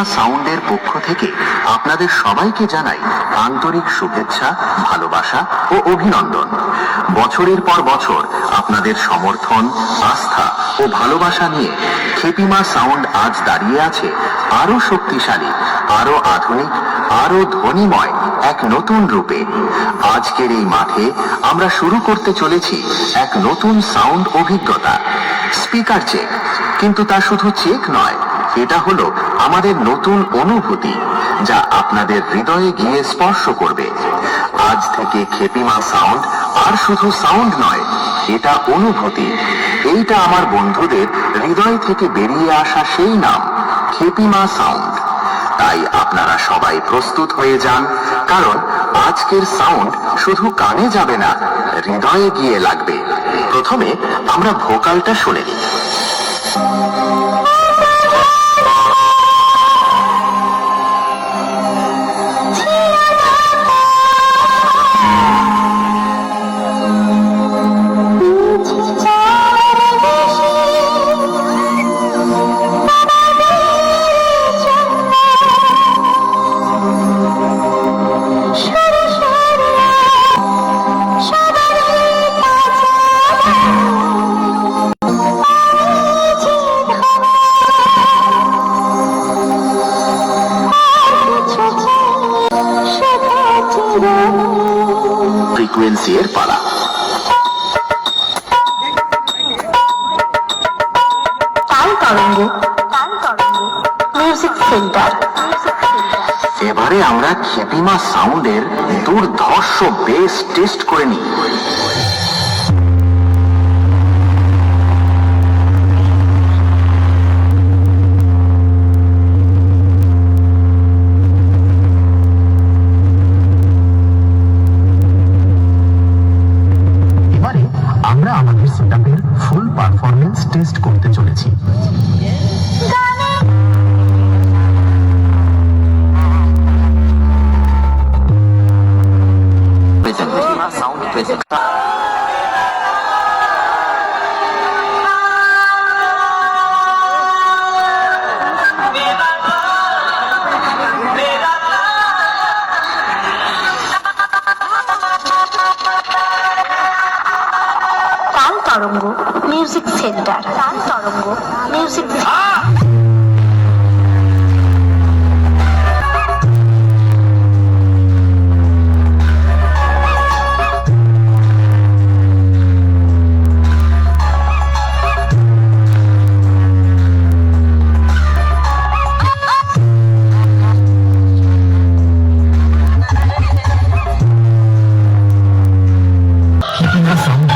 খেপিমা সাউন্ডের পক্ষ থেকে আপনাদের সবাইকে জানাই আন্তরিক শুভেচ্ছা, ভালোবাসা ও অভিনন্দন। বছরের পর বছর আপনাদের সমর্থন, আস্থা ও ভালোবাসা নিয়ে খেপিমা সাউন্ড আজ দাঁড়িয়ে আছে আরো শক্তিশালী, আরো আধুনিক, আরো ধ্বনিময় এক নতুন রূপে। আজকের এই মাঠে আমরা শুরু করতে চলেছি এক নতুন সাউন্ড অভিজ্ঞতা। স্পিকার চেক, কিন্তু তা শুধু চেক নয়, এটা হলো আমাদের নতুন অনুভূতি, যা আপনাদের হৃদয়ে গিয়ে স্পর্শ করবে। আজ থেকে খেপিমা সাউন্ড আর শুধু সাউন্ড নয়, এটা অনুভূতি। এইটা আমার বন্ধুদের হৃদয় থেকে বেরিয়ে আসা সেই নাম, খেপিমা সাউন্ড। তাই আপনারা সবাই প্রস্তুত হয়ে যান, কারণ আজকের সাউন্ড শুধু কানে যাবে না, হৃদয়ে গিয়ে লাগবে। প্রথমে আমরা ভোকালটা শুনে নিই। ফ্রিকোয়েন্সি এর পালা। Music centre. এবারে আমরা খেপিমা সাউন্ডের দুর্ধর্ষ বেস টেস্ট করে নিই। আমরা আমাদের সেটআপের ফুল পারফরম্যান্স টেস্ট করতে চলেছি। Sound present. তরঙ্গ মিউজিক সেন্টার। তরঙ্গ মিউজিক খেপিমা সাউন্ড